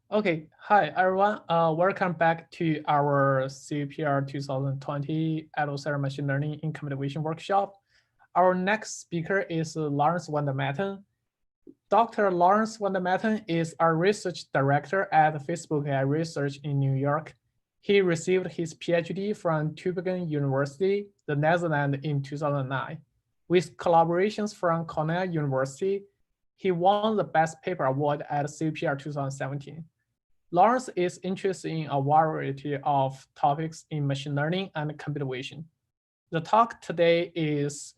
Okay, hi everyone. Welcome back to our CPR 2020 Adversarial Machine Learning in Computer Vision workshop. Our next speaker is Lawrence van der Maaten. Dr. Lawrence van der Maaten is a research director at Facebook AI Research in New York. He received his PhD from Tübingen University, the Netherlands in 2009. With collaborations from Cornell University, he won the Best Paper Award at CPR 2017. Lawrence is interested in a variety of topics in machine learning and computer vision. The talk today is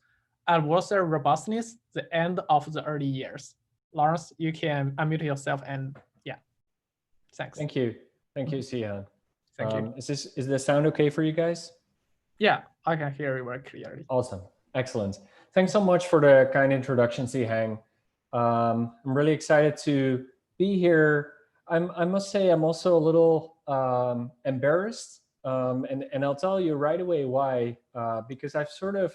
Adversarial Robustness, the end of the early years. Lawrence, you can unmute yourself and yeah, thanks. Thank you. Thank you, Sihan. Thank you. Is the sound okay for you guys? Yeah, I can hear you very clearly. Awesome. Excellent. Thanks so much for the kind introduction, Sihang. I'm really excited to be here. I must say I'm also a little embarrassed, and I'll tell you right away why. Because I've sort of,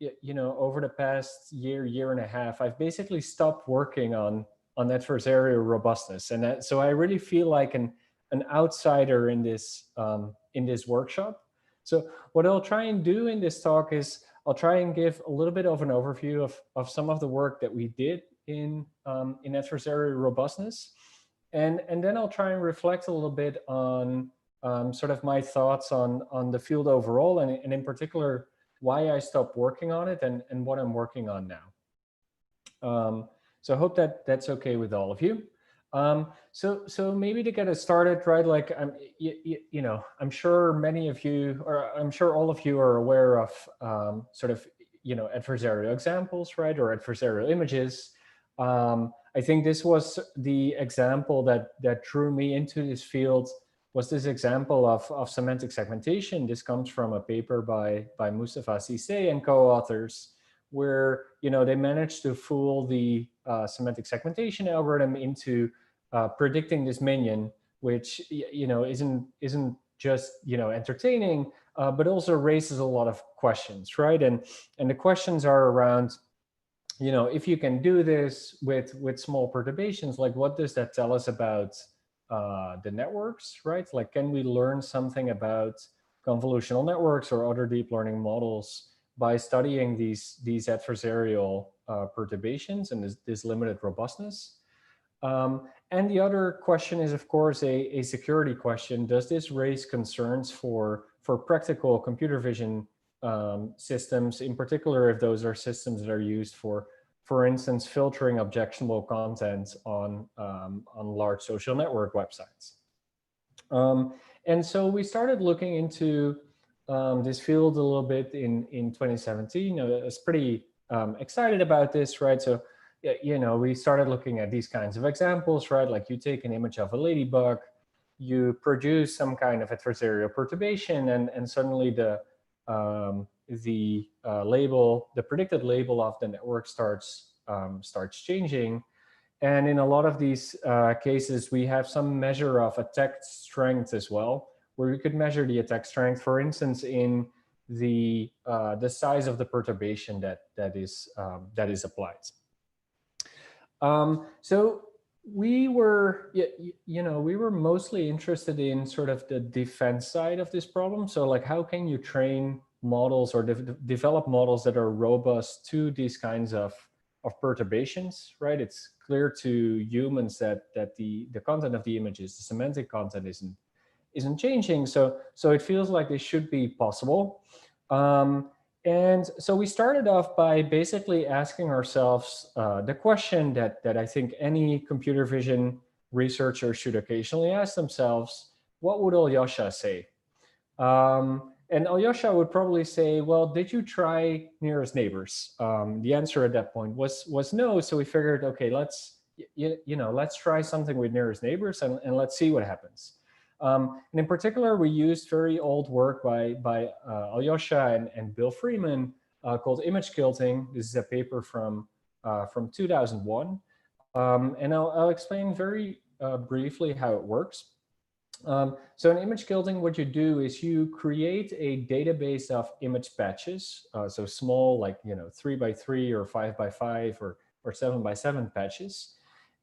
over the past year and a half, I've basically stopped working on adversarial robustness, and so I really feel like an outsider in this workshop. So what I'll try and do in this talk is I'll try and give a little bit of an overview of some of the work that we did in adversarial robustness. And then I'll try and reflect a little bit on sort of my thoughts on the field overall, and in particular, why I stopped working on it and what I'm working on now. So I hope that that's okay with all of you. So maybe to get us started, right? Like I'm sure many of you, or I'm sure all of you, are aware of sort of adversarial examples, right, or adversarial images. I think this was the example that drew me into this field. Was this example of semantic segmentation? This comes from a paper by Mustafa Cissé and co-authors, where they managed to fool the semantic segmentation algorithm into predicting this minion, which isn't just entertaining, but also raises a lot of questions, right? And the questions are around, if you can do this with small perturbations, like what does that tell us about the networks, right? Like, can we learn something about convolutional networks or other deep learning models by studying these adversarial perturbations and this limited robustness? And the other question is, of course, a security question. Does this raise concerns for practical computer vision systems, in particular if those are systems that are used for instance, filtering objectionable content on large social network websites? And so we started looking into this field a little bit in 2017. I was pretty excited about this, right? So we started looking at these kinds of examples, right? Like, you take an image of a ladybug, you produce some kind of adversarial perturbation, and suddenly the label, the predicted label of the network starts changing. And in a lot of these cases, we have some measure of attack strength as well, where we could measure the attack strength, for instance, in the size of the perturbation that is applied. So we were, we were mostly interested in sort of the defense side of this problem. So, like, how can you train models or develop models that are robust to these kinds of perturbations, right? It's clear to humans that the content of the images, the semantic content, isn't changing. So it feels like they should be possible. And so we started off by basically asking ourselves the question that I think any computer vision researcher should occasionally ask themselves: what would Alyosha say? And Alyosha would probably say, well, did you try nearest neighbors? The answer at that point was no. So we figured, okay, let's try something with nearest neighbors and let's see what happens. And in particular, we used very old work by Alyosha and Bill Freeman called image guilting. This is a paper from 2001. And I'll explain very briefly how it works. So in image guilting, what you do is you create a database of image patches, so small, like 3 by 3 or 5 by 5 or 7 by 7 patches,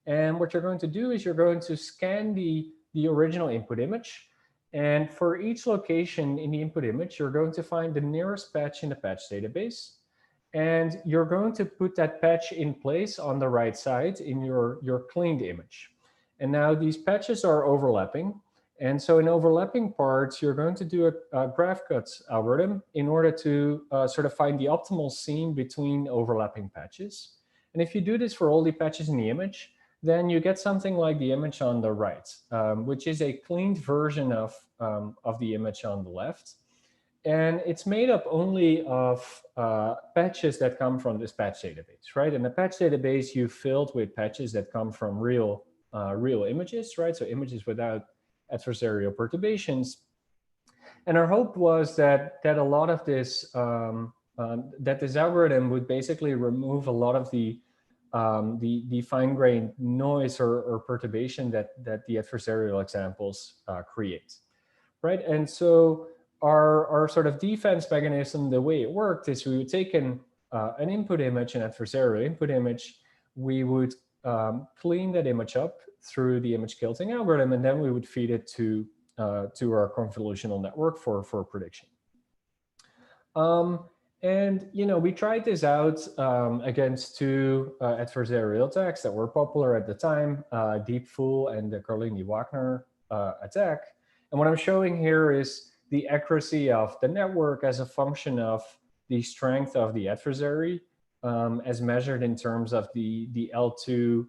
And what you're going to do is you're going to scan the original input image. And for each location in the input image, you're going to find the nearest patch in the patch database. And you're going to put that patch in place on the right side in your cleaned image. And now these patches are overlapping. And so in overlapping parts, you're going to do a graph cuts algorithm in order to sort of find the optimal seam between overlapping patches. And if you do this for all the patches in the image, then you get something like the image on the right, which is a cleaned version of the image on the left. And it's made up only of patches that come from this patch database, right? And the patch database you filled with patches that come from real images, right? So images without adversarial perturbations. And our hope was that a lot of this, that this algorithm would basically remove a lot of the fine-grained noise or perturbation that the adversarial examples create, right? And so our sort of defense mechanism, the way it worked is we would take an input image, an adversarial input image, we would clean that image up through the image kilting algorithm, and then we would feed it to our convolutional network for prediction. And we tried this out against two adversarial attacks that were popular at the time, Deep Fool and the Carlini-Wagner attack. And what I'm showing here is the accuracy of the network as a function of the strength of the adversary, as measured in terms of the L2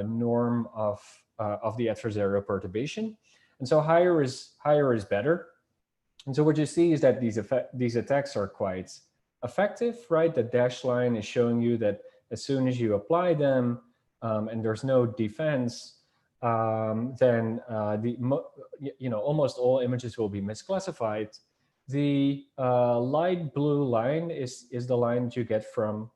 norm of the adversarial perturbation. And so higher is better. And so what you see is that these attacks are quite effective, right? The dashed line is showing you that as soon as you apply them and there's no defense, then almost all images will be misclassified. The light blue line is the line that you get from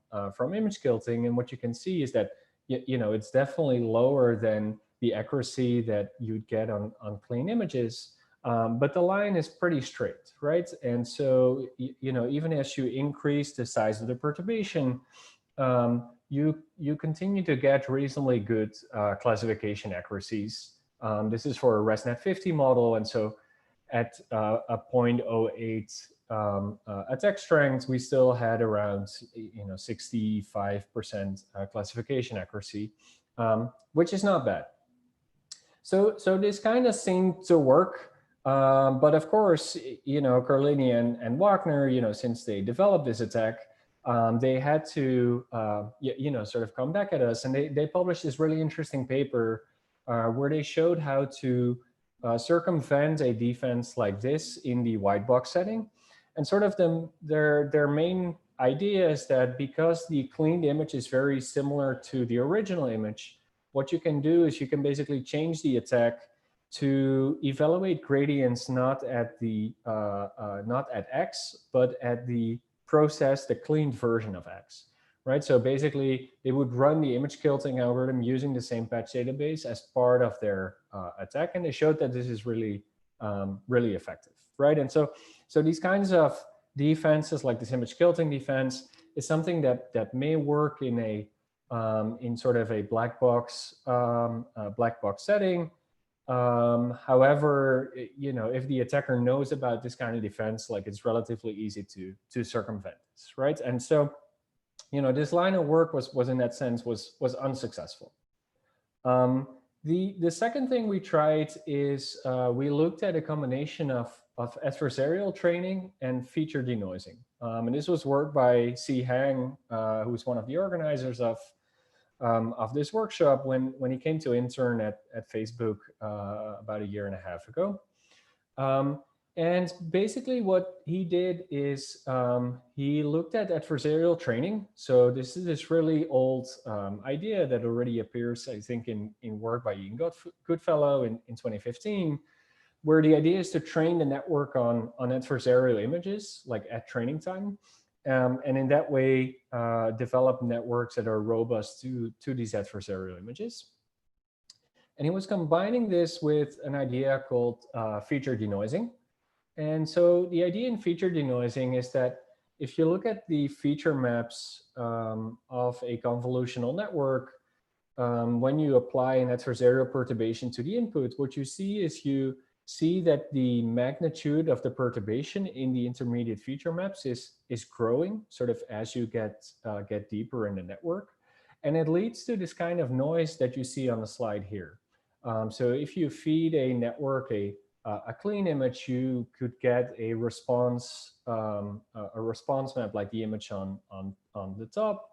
image kilting, and what you can see is that it's definitely lower than the accuracy that you'd get on clean images. But the line is pretty straight, right? And so, even as you increase the size of the perturbation, you continue to get reasonably good classification accuracies. This is for a ResNet 50 model, and so at a 0.08 attack strength, we still had around 65% classification accuracy, which is not bad. So this kind of seemed to work. But of course, Carlini and Wagner, since they developed this attack, they had to, sort of come back at us. And they published this really interesting paper where they showed how to circumvent a defense like this in the white box setting. And sort of their main idea is that because the cleaned image is very similar to the original image, what you can do is you can basically change the attack to evaluate gradients not at X, but at the cleaned version of X, right? So basically, they would run the image kilting algorithm using the same patch database as part of their attack, and they showed that this is really, really effective, right? And so these kinds of defenses, like this image kilting defense, is something that may work in sort of a black box setting. However, if the attacker knows about this kind of defense, like it's relatively easy to circumvent this, right? And so, this line of work was in that sense was unsuccessful. The second thing we tried is we looked at a combination of adversarial training and feature denoising, and this was work by C. Hang, who's one of the organizers of this workshop when he came to intern at Facebook about 1.5 years ago. And basically what he did is he looked at adversarial training. So this is this really old idea that already appears, I think, in work by Ian Goodfellow in 2015, where the idea is to train the network on adversarial images, like at training time. And in that way, develop networks that are robust to these adversarial images. And he was combining this with an idea called feature denoising. And so the idea in feature denoising is that if you look at the feature maps of a convolutional network, when you apply an adversarial perturbation to the input, what you see is you see that the magnitude of the perturbation in the intermediate feature maps is growing sort of as you get deeper in the network. And it leads to this kind of noise that you see on the slide here. So if you feed a network a clean image, you could get a response map like the image on the top.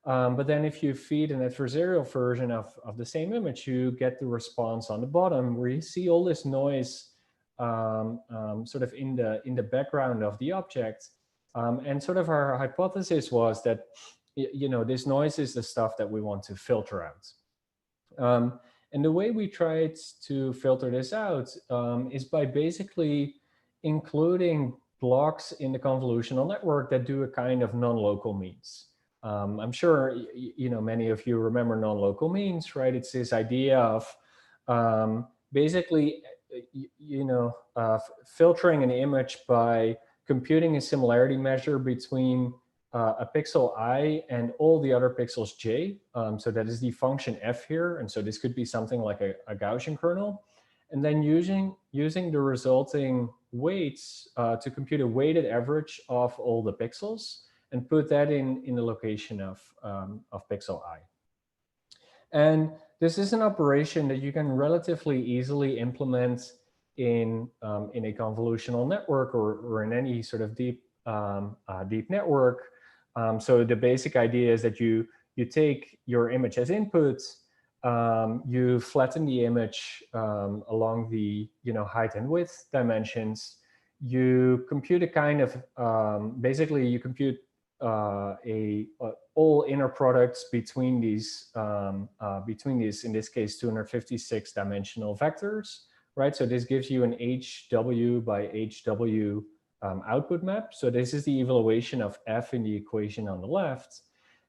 But then if you feed an adversarial version of the same image, you get the response on the bottom where you see all this noise sort of in the background of the object. And sort of our hypothesis was that this noise is the stuff that we want to filter out. And the way we tried to filter this out is by basically including blocks in the convolutional network that do a kind of non-local means. I'm sure many of you remember non-local means, right? It's this idea of basically filtering an image by computing a similarity measure between a pixel I and all the other pixels j. So that is the function f here, and so this could be something like a Gaussian kernel, and then using the resulting weights to compute a weighted average of all the pixels and put that in the location of pixel I. And this is an operation that you can relatively easily implement in a convolutional network or in any sort of deep network. So the basic idea is that you take your image as input, you flatten the image along the height and width dimensions. You compute a kind of basically you compute all inner products between these in this case 256 dimensional vectors, right? So this gives you an HW by HW output map. So this is the evaluation of f in the equation on the left,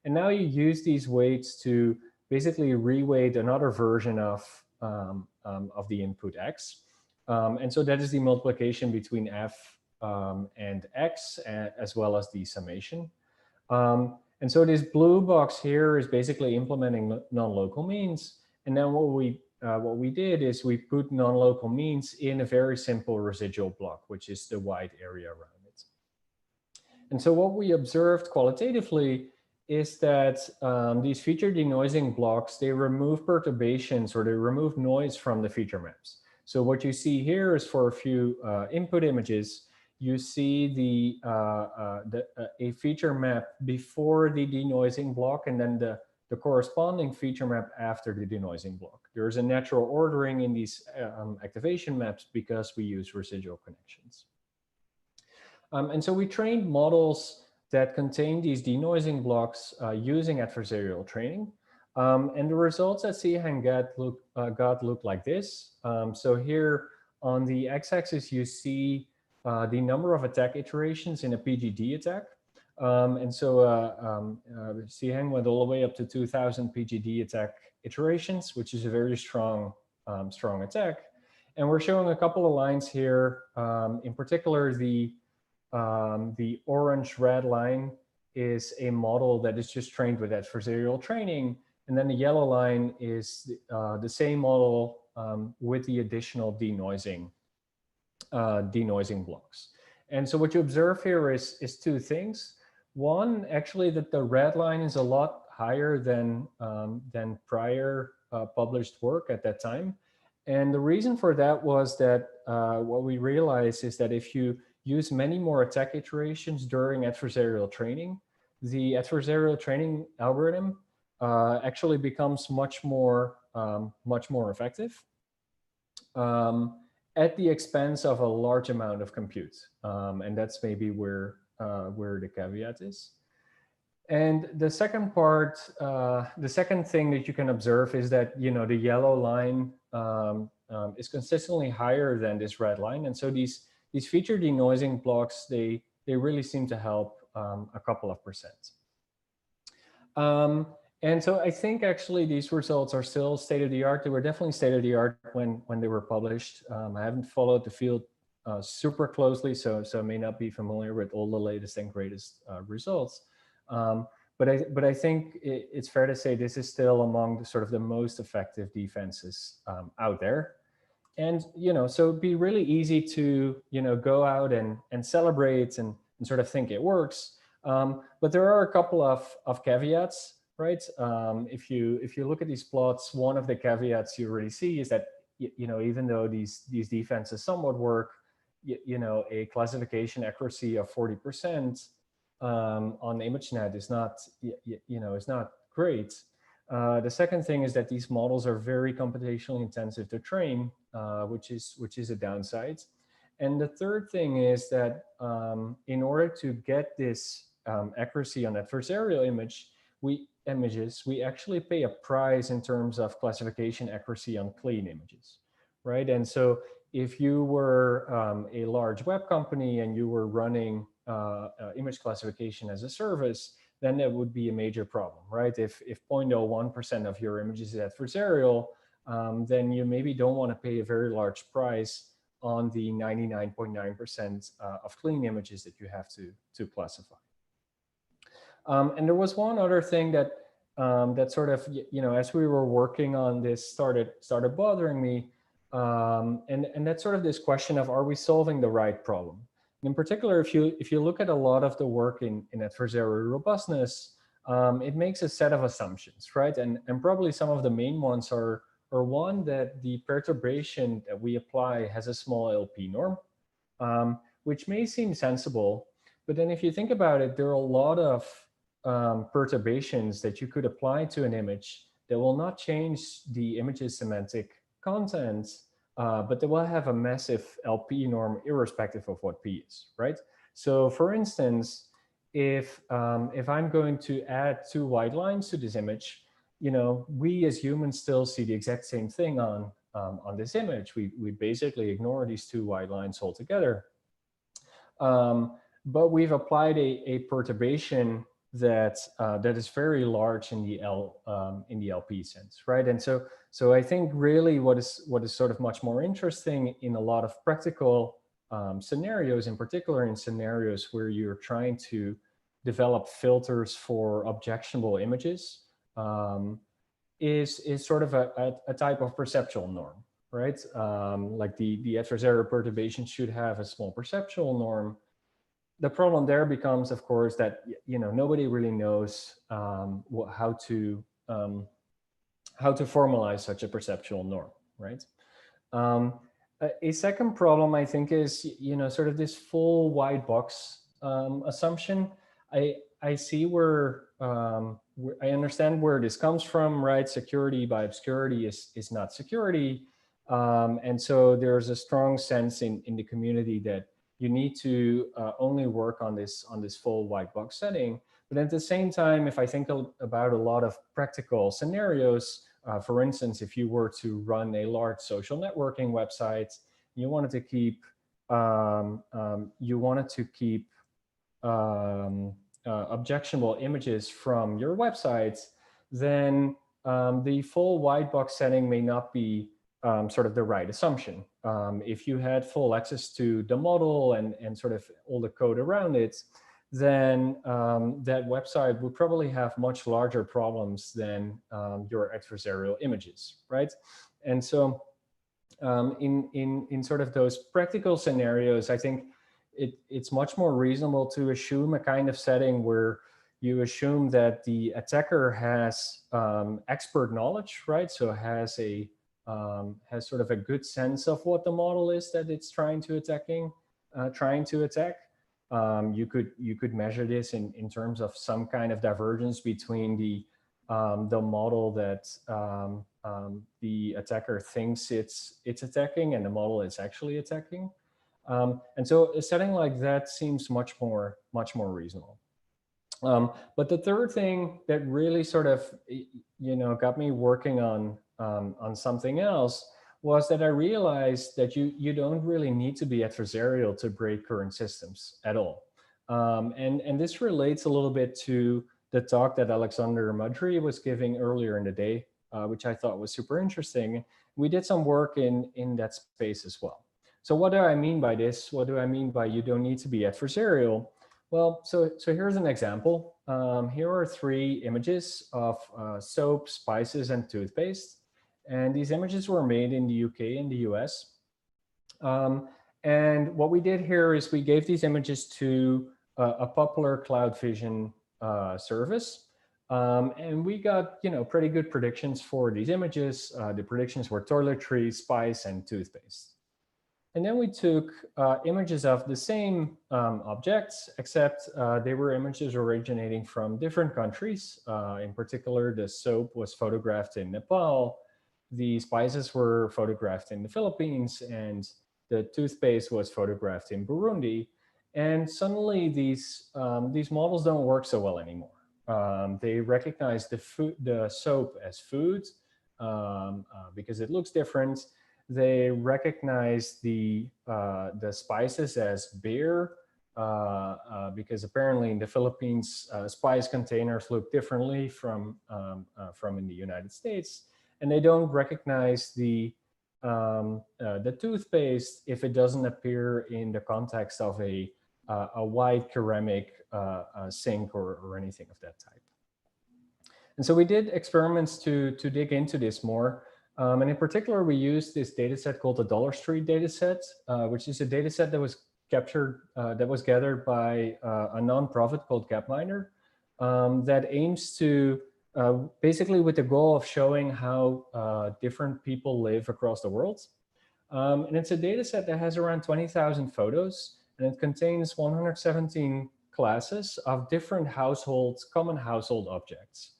and now you use these weights to basically reweight another version of the input x, and so that is the multiplication between f and x, as well as the summation. And so this blue box here is basically implementing non-local means. And then what we did is we put non-local means in a very simple residual block, which is the white area around it. And so what we observed qualitatively is that these feature denoising blocks, they remove perturbations or they remove noise from the feature maps. So what you see here is for a few input images, you see a feature map before the denoising block and then the corresponding feature map after the denoising block. There is a natural ordering in these activation maps because we use residual connections. And so we trained models that contain these denoising blocks using adversarial training. And the results that Seehang got look like this. So here on the x-axis, you see the number of attack iterations in a PGD attack. And so Seehang went all the way up to 2000 PGD attack iterations, which is a very strong attack. And we're showing a couple of lines here. In particular, the orange-red line is a model that is just trained with adversarial training. And then the yellow line is the same model with the additional denoising blocks. And so what you observe here is two things. One, actually, that the red line is a lot higher than prior published work at that time. And the reason for that was that what we realized is that if you use many more attack iterations during adversarial training, the adversarial training algorithm actually becomes much more effective at the expense of a large amount of compute. And that's maybe where the caveat is. And the second part, the second thing that you can observe is that the yellow line is consistently higher than this red line, and so these feature denoising blocks they really seem to help a couple of percent. And so I think actually these results are still state of the art. They were definitely state of the art when they were published. I haven't followed the field super closely, so I may not be familiar with all the latest and greatest results. but I think it's fair to say this is still among the sort of the most effective defenses out there. And so it'd be really easy to go out and celebrate and sort of think it works. But there are a couple of caveats, right? If you look at these plots, one of the caveats you already see is that even though these defenses somewhat work, a classification accuracy of 40% on ImageNet is not is not great. The second thing is that these models are very computationally intensive to train, which is a downside. And the third thing is that in order to get this accuracy on adversarial images, we actually pay a price in terms of classification accuracy on clean images, right? And so if you were a large web company and you were running image classification as a service, then that would be a major problem, right? If 0.01% of your images is adversarial, then you maybe don't want to pay a very large price on the 99.9% of clean images that you have to classify. And there was one other thing that that sort of, as we were working on this, started bothering me, and that's sort of this question of, are we solving the right problem? In particular, if you look at a lot of the work in adversarial robustness, it makes a set of assumptions, right? And probably some of the main ones are one, that the perturbation that we apply has a small LP norm, which may seem sensible, but then if you think about it, there are a lot of perturbations that you could apply to an image that will not change the image's semantic content, but they will have a massive LP norm irrespective of what P is, right? So for instance, if I'm going to add 2 white lines to this image, we as humans still see the exact same thing on this image. We basically ignore these 2 white lines altogether. But we've applied a perturbation that is very large in the LP sense, right? And so I think really what is sort of much more interesting in a lot of practical scenarios, in particular in scenarios where you're trying to develop filters for objectionable images, is sort of a type of perceptual norm, right? Like the adversarial perturbation should have a small perceptual norm. The problem there becomes, of course, that nobody really knows how to formalize such a perceptual norm, right? A second problem, I think, is sort of this full white box assumption. I see where I understand where this comes from, right? Security by obscurity is not security, and so there's a strong sense in the community that you need to only work on this full white box setting. But at the same time, if I think about a lot of practical scenarios, for instance, if you were to run a large social networking website, you wanted to keep objectionable images from your websites, then the full white box setting may not be sort of the right assumption. If you had full access to the model and sort of all the code around it, then that website would probably have much larger problems than your adversarial images, right? And so in sort of those practical scenarios, I think it's much more reasonable to assume a kind of setting where you assume that the attacker has expert knowledge, right? So has sort of a good sense of what the model is that it's trying to attack. You could measure this in terms of some kind of divergence between the model that the attacker thinks it's attacking and the model it's actually attacking. And so a setting like that seems much more reasonable. But the third thing that really sort of got me working on something else was that I realized that you don't really need to be adversarial to break current systems at all. And this relates a little bit to the talk that Alexander Madry was giving earlier in the day, which I thought was super interesting. We did some work in that space as well. So what do I mean by this? What do I mean by you don't need to be adversarial? Well, so here's an example. here are 3 images of soap, spices, and toothpaste. And these images were made in the UK and the US. And what we did here is we gave these images to a popular cloud vision service. And we got, pretty good predictions for these images. The predictions were toiletries, spice, and toothpaste. And then we took images of the same objects, except they were images originating from different countries. In particular, the soap was photographed in Nepal, the spices were photographed in the Philippines, and the toothpaste was photographed in Burundi. And suddenly these models don't work so well anymore. They recognize the soap as food because it looks different. They recognize the spices as beer because apparently in the Philippines, spice containers look differently from in the United States, and they don't recognize the toothpaste if it doesn't appear in the context of a white ceramic sink or anything of that type. And so we did experiments to dig into this more. And in particular, we used this data set called the Dollar Street data set, which is a data set that was gathered by a nonprofit called Gapminder that aims to basically with the goal of showing how different people live across the world. And it's a data set that has around 20,000 photos, and it contains 117 classes of different common household objects.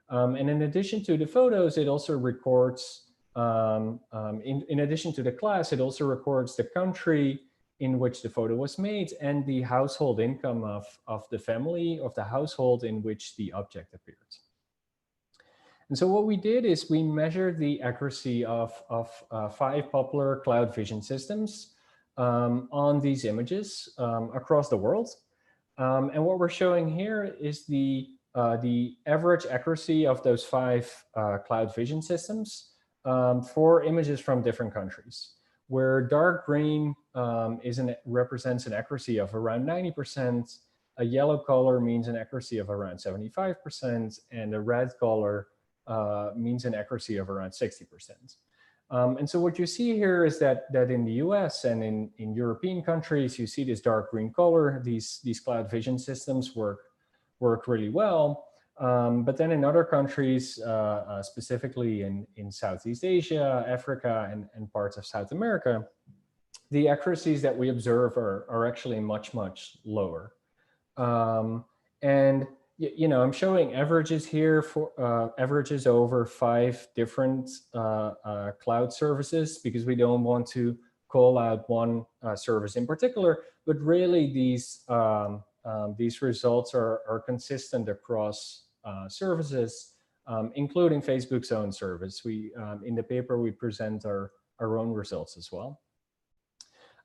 And in addition to the photos, it also records, in addition to the class, it also records the country in which the photo was made and the household income of the family, of the household in which the object appeared. And so what we did is we measured the accuracy of 5 popular cloud vision systems on these images across the world. And what we're showing here is the average accuracy of those 5 cloud vision systems for images from different countries, where dark green represents an accuracy of around 90%, a yellow color means an accuracy of around 75%, and a red color means an accuracy of around 60%. And so what you see here is that in the US and in European countries, you see this dark green color. These cloud vision systems work really well. But then in other countries, specifically in Southeast Asia, Africa, and parts of South America, the accuracies that we observe are actually much, much lower. And I'm showing averages here for averages over 5 different cloud services because we don't want to call out one service in particular, but really these results are consistent across services, including Facebook's own service. We in the paper we present our own results as well.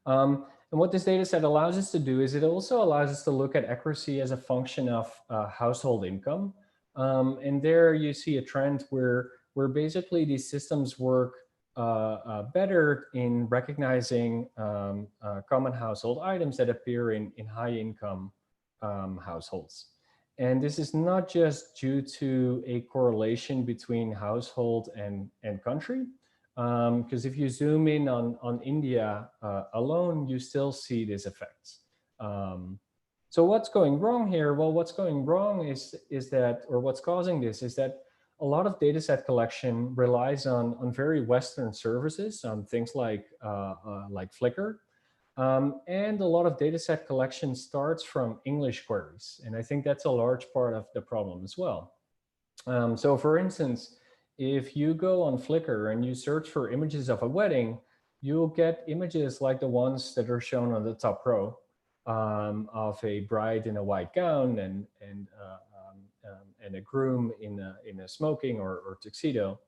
And what this data set allows us to do is it also allows us to look at accuracy as a function of household income. And there you see a trend where basically these systems work better in recognizing common household items that appear in high income households. And this is not just due to a correlation between household and country, because if you zoom in on India alone, you still see these effects. So what's going wrong here? Well, what's going wrong is that, or what's causing this is that a lot of data set collection relies on very Western services, things like Flickr. And a lot of data set collection starts from English queries. And I think that's a large part of the problem as well. So for instance, if you go on Flickr and you search for images of a wedding, you'll get images like the ones that are shown on the top row of a bride in a white gown and a groom in a smoking or tuxedo.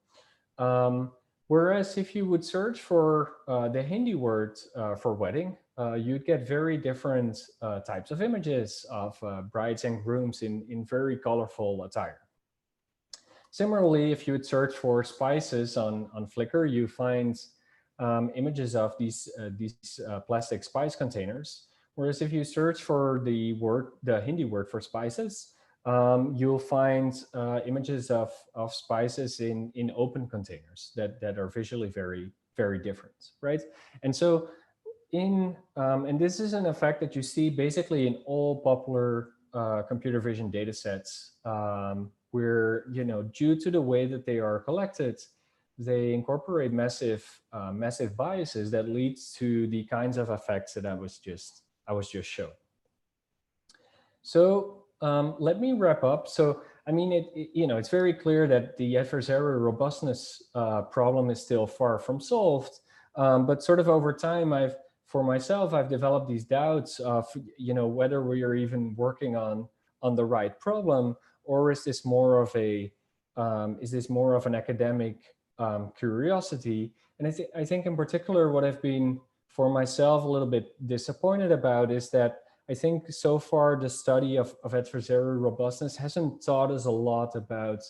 Whereas if you would search for the Hindi word for wedding, you'd get very different types of images of brides and grooms in very colorful attire. Similarly, if you would search for spices on Flickr, you find images of these plastic spice containers. Whereas if you search for the Hindi word for spices, you'll find images of spices in open containers that are visually very, very different, right? And so and this is an effect that you see basically in all popular computer vision data sets, where, due to the way that they are collected, they incorporate massive biases that leads to the kinds of effects that I was just showing. So let me wrap up. So I mean, it's very clear that the adversarial robustness problem is still far from solved. But sort of over time, for myself, I've developed these doubts of, whether we are even working on the right problem, or is this more of an academic curiosity? And I think in particular, what I've been for myself a little bit disappointed about is that I think so far the study of adversarial robustness hasn't taught us a lot about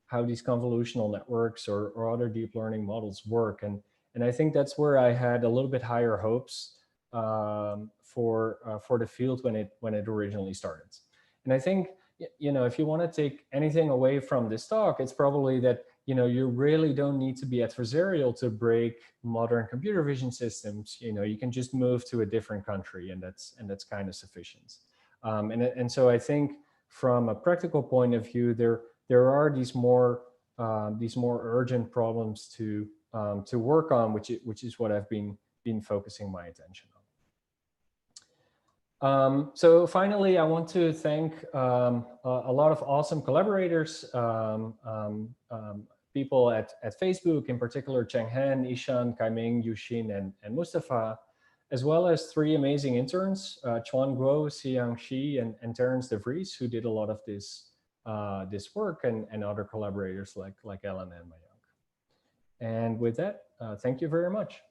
how these convolutional networks or other deep learning models work. And I think that's where I had a little bit higher hopes for the field when it originally started. And I think, if you want to take anything away from this talk, it's probably that, you really don't need to be adversarial to break modern computer vision systems. You can just move to a different country, and that's kind of sufficient. And so I think from a practical point of view, there are these more urgent problems to work on, which is what I've been focusing my attention on. So finally, I want to thank a lot of awesome collaborators, people at Facebook, in particular Cheng Han, Ishan, Kaiming, Yushin, and Mustafa, as well as 3 amazing interns, Chuan Guo, Xiang Shi, and Terence DeVries, who did a lot of this work, and other collaborators like Ellen and Mayank. And with that, thank you very much.